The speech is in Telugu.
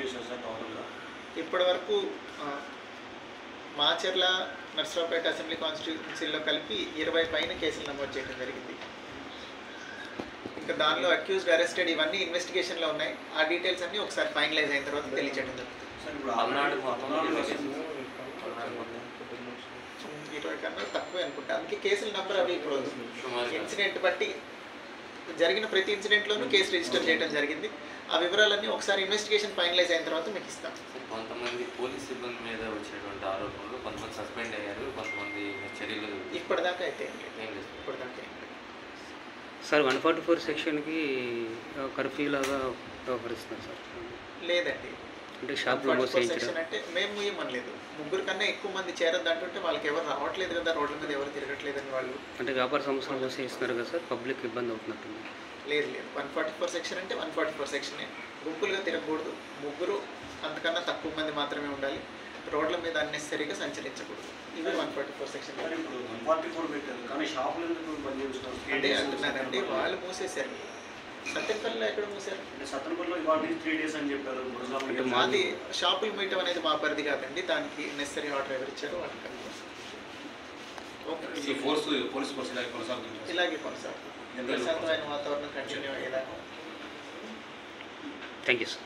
చేశారు సార్ టోటల్గా? ఇప్పటి వరకు మాచర్ల నర్సరావుపేట అసెంబ్లీ కాన్స్టిట్యూన్సీలో కలిపి 20 పైన కేసులు నమోదు చేయడం జరిగింది. ఇంకా దానిలో అక్యూజ్డ్, అరెస్టెడ్ ఇవన్నీ ఇన్వెస్టిగేషన్లో ఉన్నాయి. ఆ డీటెయిల్స్ అన్నీ ఒకసారి ఫైనలైజ్ అయిన తర్వాత తెలియజేయడం జరుగుతుంది. 20 కన్నా తక్కువే అనుకుంటా. అందుకే కేసుల నెంబర్ అవి ఇప్పుడు ఇన్సిడెంట్ బట్టి జరిగిన ప్రతి ఇన్సిడెంట్లోనూ కేసు రిజిస్టర్ చేయడం జరిగింది. ఆ వివరాలన్నీ ఒకసారి ఇన్వెస్టిగేషన్ ఫైనలైజ్ అయిన తర్వాత మీకు ఇస్తాం. కొంతమంది పోలీస్ సిబ్బంది మీద వచ్చినటువంటి ఆరోపణలు, కొంతమంది సస్పెండ్ అయ్యారు, కొంతమంది చర్యలు ఇప్పటిదాకా అయితే ఇప్పటిదాకా సార్ 144 సెక్షన్కి కర్ఫ్యూ లాగా వ్యవహరిస్తున్నారు సార్? లేదండి, అంటే షాప్లో సెక్షన్ అంటే మేము ఇవ్వమనలేదు. 3 కన్నా ఎక్కువ మంది చేరద్దు అంటుంటే వాళ్ళకి ఎవరు రావట్లేదు కదా, రోడ్ల మీద ఎవరు తిరగట్లేదని వాళ్ళు. అంటే వ్యాపార సంస్థలు మూసేస్తున్నారు కదా సార్, పబ్లిక్ ఇబ్బంది అవుతున్నట్టుంది. లేదు 144 సెక్షన్ అంటే 144 సెక్షనే. గుంపులుగా తిరగకూడదు, 3 అంతకన్నా తక్కువ మంది మాత్రమే ఉండాలి, రోడ్ల మీద అన్నెసరీగా సంచరించకూడదు. ఇవి 144 సెక్షన్. ఇప్పుడు 144 పెట్టారు కానీ షాపులు ఎందుకు బంద్ చేస్తున్నారు? అంటే అంటున్నారండి, వాళ్ళు మూసేశారు. సత్యపల్లిలో ఎక్కడ మూసారు? సత్యపల్లిలో ఇవాళ 3 days అని చెప్పారు. అది షాపులు మీయటం అనేది మా పరిధి కాదండి, దానికి నెసరీ ఆర్డర్ ఎవరు ఇచ్చారో వాళ్ళకి ఇలాగే కొనసాగుతుంది. ప్రశాంతమైన వాతావరణం కంటిన్యూ అయ్యేదాకా. Thank you sir.